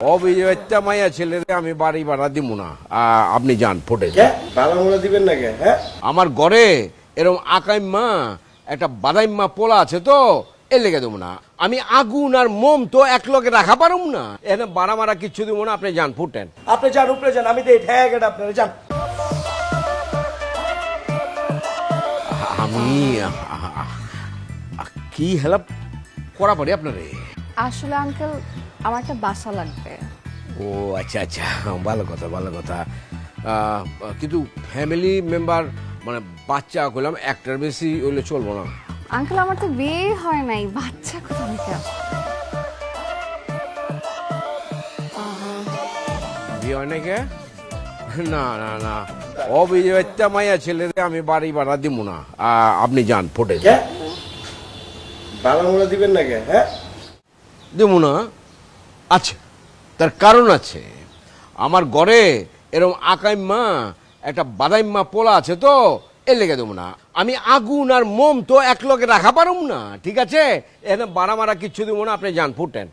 অবিবাহিতা মাইয়া ছেলেরে আমি বাড়ি ভাড়া দিব না। আপনি যান ফুটে ভাড়া দিবেন নাকি? হ্যাঁ, আমার ঘরে এরকম আকাইম্মা একটা বাদাইম্মা পোলা আছে তো এর লেগে দেবো না। আমি আগুন আর মোম তো এক লগে রাখা পারুম না, এখানে বাড়া মারা কিচ্ছু দিব না। আপনি যান ফুটেন, আপনি যান উপরে যান, আমি তো ঠেক এটা আপনারা যান। আমি কি হেল্প করা পারি আপনারে? আসলে আঙ্কেল আমার একটা বাসা লাগবে। ও আচ্ছা আচ্ছা, ভালো কথা ভালো কথা। কিন্তু ফ্যামিলি মেম্বার মানে বাচ্চা কইলাম একটার বেশি হইলে চলবো না। আঙ্কেল আমার তো বিয়ে হয় নাই, বাচ্চা কোথা থেকে আসবে? বিয়ে হয় নাকি? না না না, অবিবাহিতা মাইয়া ছেলেরে আমি বাড়ি ভাড়া দিব না। আপনি যান ফুটে ভাড়া দিবেন নাকি? হ্যাঁ, দিব না। আচ্ছা, তার কারণ আছে। আমার ঘরে এরকম আকাইম্মা একটা বাদাইম্মা পোলা আছে তো এর লেগে দেবো না। আমি আগুন আর মোম তো এক লগে রাখা পারুম না, ঠিক আছে? এখানে বাড়া মারা কিচ্ছু দিব না। আপনি যান ফুটেন।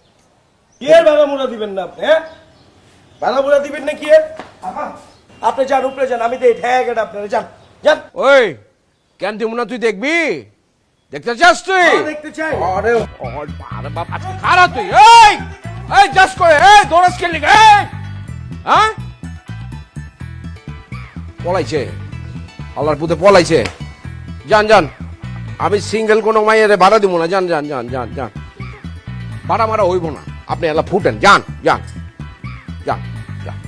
কি এর ভাড়া দিবেন না আপনি? হ্যাঁ, ভাড়া দিবেন না কি এর? আপনি যান উপরে যান, আমি তো ঠেক এটা আপনারা যান যান। ওই কেন দিব না? তুই দেখবি, দেখতে চাস তুই? দেখতে চাই। আরে আরে বাপ, আজকে খারাপ তুই। এই এই জাস্ট করে এই দৌড়াস খেললি এই, হ্যাঁ পলাইছে, আল্লাহর পুতে পলাইছে। যান যান, আমি সিঙ্গেল কোনো মাইয়ারে ভাড়া দিব না। যান যান যান যান যান, ভাড়া মারা হইব না। আপনি এলা ফুটেন, যান যান যান যান।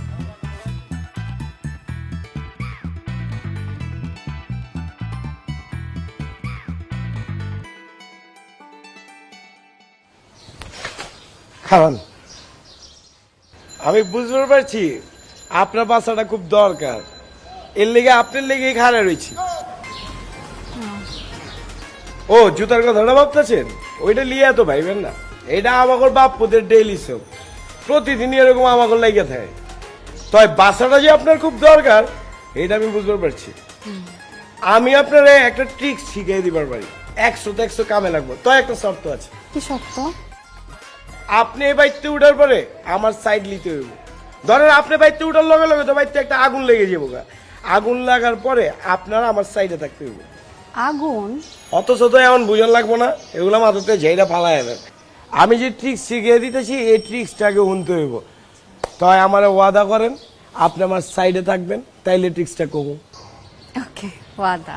খাওয়ান। আমি বুঝতে পারছি আপনার বাসাটা খুব দরকার, এর লেগে আপনার লেগে খাড়া রয়েছি। ও জুতার কথাটা ভাবতেছেন, ওইটা লিয়ে তো ভাইবেন না। এটা আমাদের বাপ্পুদের ডেইলি সব, প্রতিদিনই এরকম আমাকে লেগে থাকে। তাই বাসাটা যে আপনার খুব দরকার এটা আমি বুঝতে পারছি। আমি আপনার একটা ট্রিক্স শিখিয়ে দিবার পারি, 100 কামে লাগবো। তো একটা শর্ত আছে। কি সত্য? আপনি এই বাইতে উঠার পরে আমার সাইড নিতে হইব। ধরেন আপনি বাইতে উঠার লগে লগে তো বাইতে একটা আগুন লেগে যাবো। আগুন লাগার পরে আপনার আমার সাইডে থাকতে হইব। আগুন? অথচ তো এমন বুঝন লাগবো না, এগুলো মাথাতে ঝেড়া ফালাই না। আমি যে ট্রিক্স শিখিয়ে দিতেছি এই ট্রিক্সটাকে উনতে হইব। তাই আমার ওয়াদা করেন আপনি আমার সাইডে থাকবেন, তাইলে ট্রিক্সটা করবো। ওকে, ওয়াদা।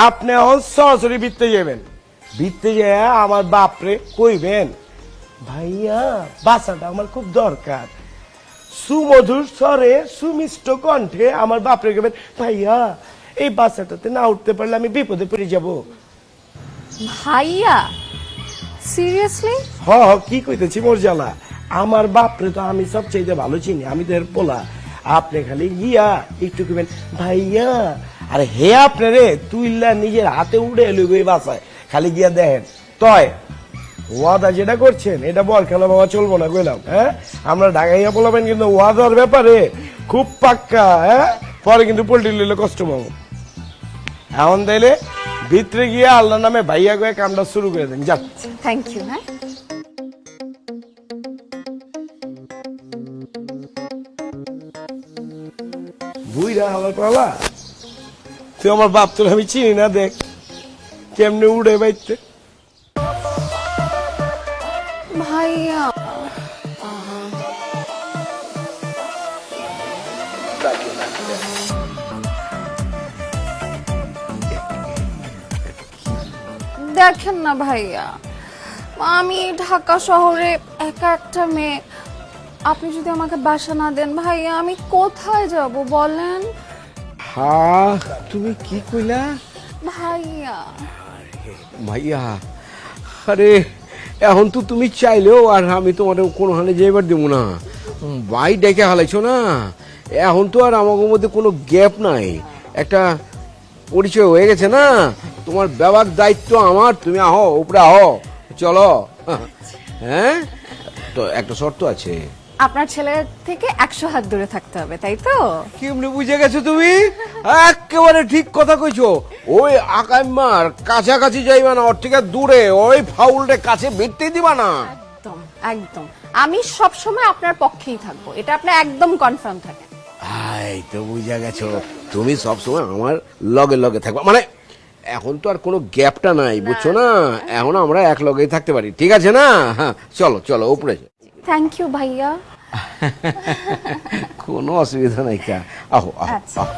আপনি এখন সরাসরি বৃত্তে যাবেন, বৃত্তে যায় আমার বাপরে কইবেন, ভাইয়া বাসাটা আমার খুব দরকার। সুমধুর স্বরে সুমিষ্ট কণ্ঠে আমার বাপরে কইবেন, ভাইয়া এই বাসাটাতে না উঠতে পারলে আমি বিপদে পড়ে যাব। ভাইয়া? সিরিয়াসলি? হ কি কইতেছি মোর জ্বালা। আমার বাপরে তো আমি সবচেয়ে ভালো চিনি, আমি তো এর পোলা। আপনি খালি গিয়া একটু কইবেন, ভাইয়া। আর হে আপনারে তুইলা নিজের হাতে উড়ে লইব এই বাসায়, খালি গিয়া দেখেন। তয় ওয়াদা যেটা করছেন এটা বল খেলা বাবা চলবো না কইলাম। হ্যাঁ, আমরা ঢাকাইয়া বলবেন কিন্তু ওয়াদার ব্যাপারে খুব পাক্কা। হ্যাঁ, পরে কিন্তু পোল্ট্রি লইলে কষ্ট পাবো। এখন তাইলে ভিতরে গিয়ে আল্লাহর নামে ভাইয়া কয়ে কামটা শুরু করে দেন। যান। Thank you. হ্যাঁ, বুইরা আমার পালা, তুই আমার বাপ তোর আমি চিনি না, দেখ কেমনে উড়ে বাইতে। ভাইয়া। দেখেন না ভাইয়া, আমি ঢাকা শহরে একা একটা মেয়ে। আপনি যদি আমাকে বাসা না দেন ভাইয়া, আমি কোথায় যাব বলেন? হ্যাঁ, তুমি কি কইলা? ভাইয়া। ভাইয়া, আরে এখন তো তুমি চাইলেও আর আমি তোমার কোনো হালে যাইবার দেবো না। ভাই ডেকে হালাইছো না, এখন তো আর আমাদের মধ্যে কোনো গ্যাপ নাই, একটা পরিচয় হয়ে গেছে না। তোমার ব্যবহার দায়িত্ব আমার, তুমি আহো উপরে আহো, চলো। হ্যাঁ, তো একটা শর্ত আছে। আপনার ছেলের থেকে 100 হাত দূরে থাকতে হবে, তাই তো? কেমনে বুঝে গেছো তুমি? একেবারে ঠিক কথা কইছো। ওই আকাইমার কাছাকাছি যাইবা না, ওর থেকে দূরে, ওই ফাউলটা কাছে ভিড়তে দিবা না। একদম একদম, আমি সব সময় আপনার পক্ষেই থাকবো, এটা আপনি একদম কনফার্ম থাকেন। এই তো বুঝে গেছো, তুমি সবসময় আমার লগে লগে থাকবা, মানে এখন তো আর কোনো গ্যাপটা নাই, বুঝছো না? এখন আমরা এক লগেই থাকতে পারি, ঠিক আছে না? হ্যাঁ, চলো চলো উপরে যাই। থ্যাংক ইউ ভাইয়া। কোনো অসুবিধা নাই, কা আহো আহো আচ্ছা। আহো।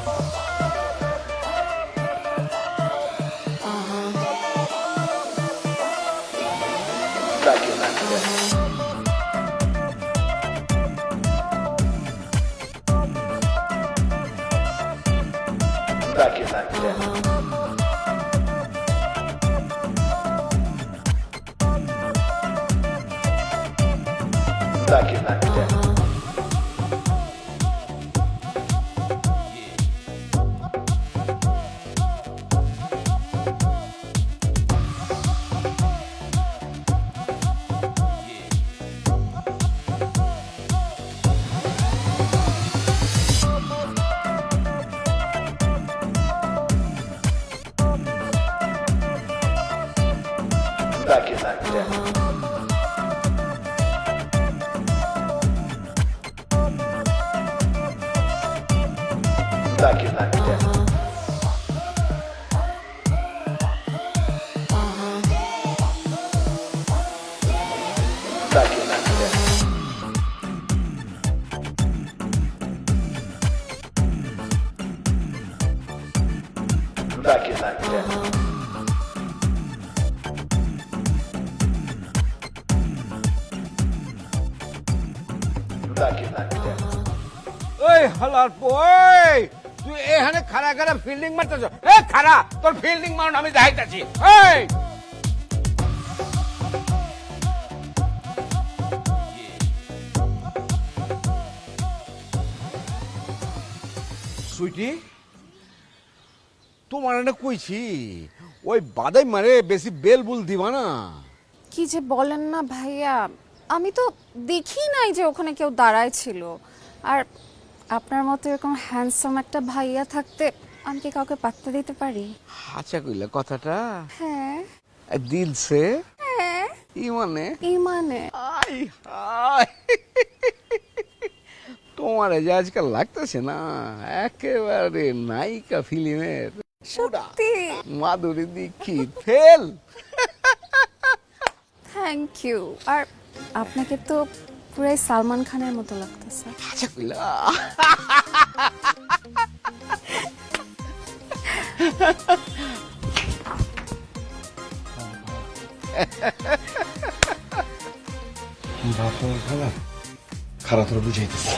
ওই হালার পয়, তুই এখানে খাড়া খাড়া ফিল্ডিং মারতেছ? এ খাড়া, তোর ফিল্ডিং মারুন আমি দেখাইতাছি। এই সুইটি, তোমার না কইছি ওই বাদাই মারে বেশি বেল বুল দিবা না। কি যে বলেন না ভাইয়া, আমি তো দেখি নাই যে ওখানে কেউ দাঁড়ায় ছিল। আর আপনার মতো এরকম হ্যান্ডসাম একটা ভাইয়া থাকতে আমি কি কাউকে পাত্তা দিতে পারি? আচ্ছা কইলে কথাটা হ্যাঁ দিল সে হ্যাঁ, মানে ইমানে। আই হাই, তোমার যে আজকাল লাগতেছে না একেবারে নায়িকা ফিল্মের সত্যি? Madhuri Dixit fail. Thank you. আর আপনাকে তো পুরাই সালমান খানের মতো লাগতেছে। আচ্ছা কইলা খারাপ খারাপ তোর বুঝাইতেছে।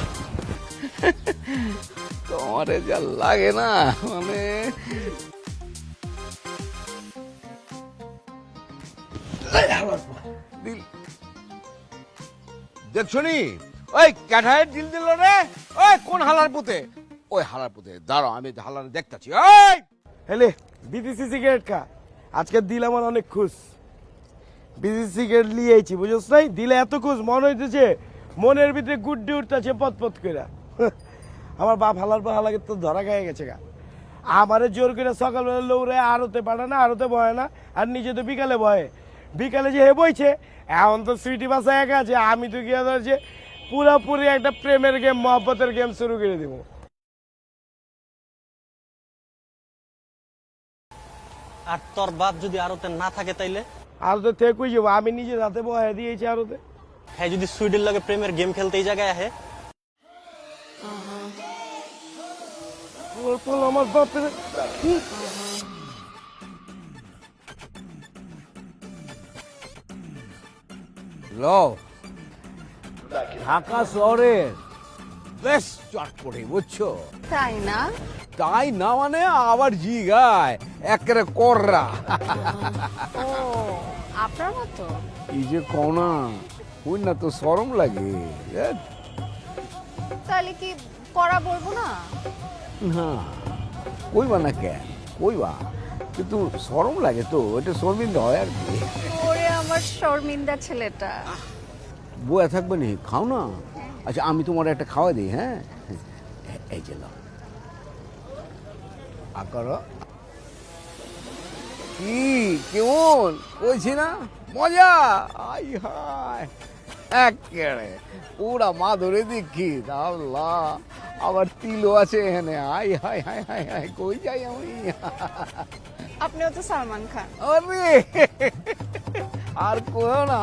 তোমারে যা লাগে না, মানে দিল দেখছনি ওই ক্যাঠায়ের দিল দিল রে। ওই কোন হালার পুতে? ওই হালার পুতে দাঁড়াও, আমি হালার দেখতাছি। ওই হেলে বিদেশি সিগারেট খা, আজকে দিল আমার অনেক খুশ। বিদেশি সিগারেট লিয়েছি, বুঝছ নাই? দিলে এত খুশ মনে হইতেছে মনের ভিতরে গুড্ডি উঠতেছে পথ পথ করে। আমার বাপ হালার পর হালাকে তো ধরা খাইয়ে গেছে গা। আমারে জোর করে সকালবেলা লৌড়ে আড়তে পারে না, আড়তে বয় না, আর নিজে তো বিকালে বয়ে। বিকালে যে হে বইছে, এখন তো সুইটি বাসা একা আছে, আমি তো গিয়ে ধরছে পুরোপুরি একটা প্রেমের গেম, মহব্বতের গেম শুরু করে দিব। আর তোর বাপ যদি আরতে না থাকে তাইলে? আরতে থেকে কই যাবো, আমি নিজে রাতে বয়ে দিয়েছি আরতে। হ্যাঁ, যদি সুইডের লগে প্রেমের গেম খেলতে এই জায়গায় আহে? আমার বাপের ঢাকা শহরের বেশ চটপটে, বুঝছো? তাই না? তাই না মানে আবার জি গায় একেবারে কররা। ও আপনার মতো? এই যে কনা হই না তো শরম লাগে। তাহলে কি করা বলবো না? না কইবা না কেন, কইবা, কিন্তু শরম লাগে তো, এটা শর্মিন্দা হয় আর কি। ওরে আমার শর্মিন্দা ছেলেটা। বয়া থাকবে নি, খাও না। আচ্ছা আমি তোমার একটা খাওয়া দিই, হ্যাঁ? এই যে নাও। করো কি কেমন বলছি না, মজা? আই হায় একেবারে পুরা মা ধরে দেখি, আল্লাহ আবার তিলও আছে এখানে। I high high high high, কই যাই আমি? আপনিও তো সালমান খান। আরে আর কইও না।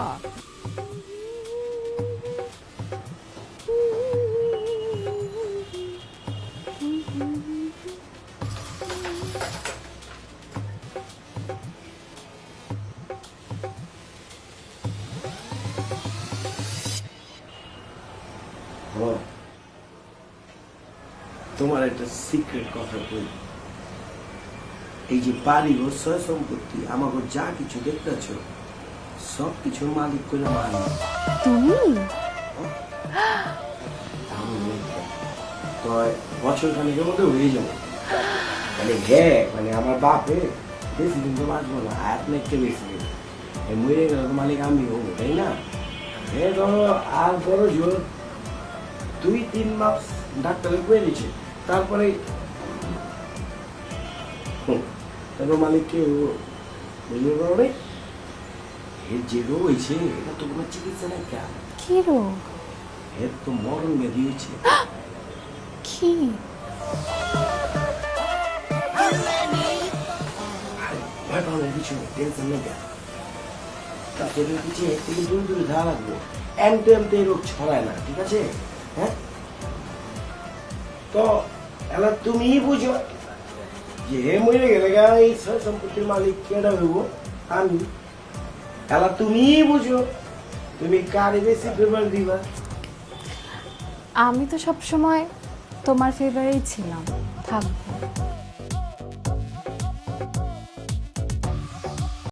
হ্যালো, তোমার একটা সিক্রেট কথা বলি। এই যে বাড়ি ও সয় সম্পত্তি আমাকে যা কিছু দেখতেছ সব কিছুর মালিক করে মানি তুমি? তো বছর খানিকের মধ্যে হয়ে যাবো। মানে হ্যাঁ, মানে আমার বাপে বেশি দিন তো বাঁচবো না, আপনি একটু বেশি দিন মরে গেল তো মালিক আমি হবো, তাই না? হ্যাঁ ধরো আর বড় জোর 2-3 মাস ডাক্তারে করে দিচ্ছে, তারপরে মালিককে বুঝতে পারো রে, এর যে রোগ হয়েছে এটা তো কোনো চিকিৎসা নেই। কেন? কি রোগ? এর তো মরণ ব্যাধি হয়েছে। কি? ভয় পাওয়ার কিছু নেই, টেনশন নেই। কেন? তারপরে কিছু একটু দূরে দূরে ধারা লাগবো, এমতে এই রোগ ছড়ায় না, ঠিক আছে? হ্যাঁ, তো এলা তুমি বুঝো যে হে মরে গেলে এই সব সম্পত্তির মালিক কেডা হইব? আমি। এলা তুমি বুঝো তুমি কারে বেশি ফেভার দিবা। আমি তো সব সময় তোমার ফেভারেই ছিলাম, থাকবো।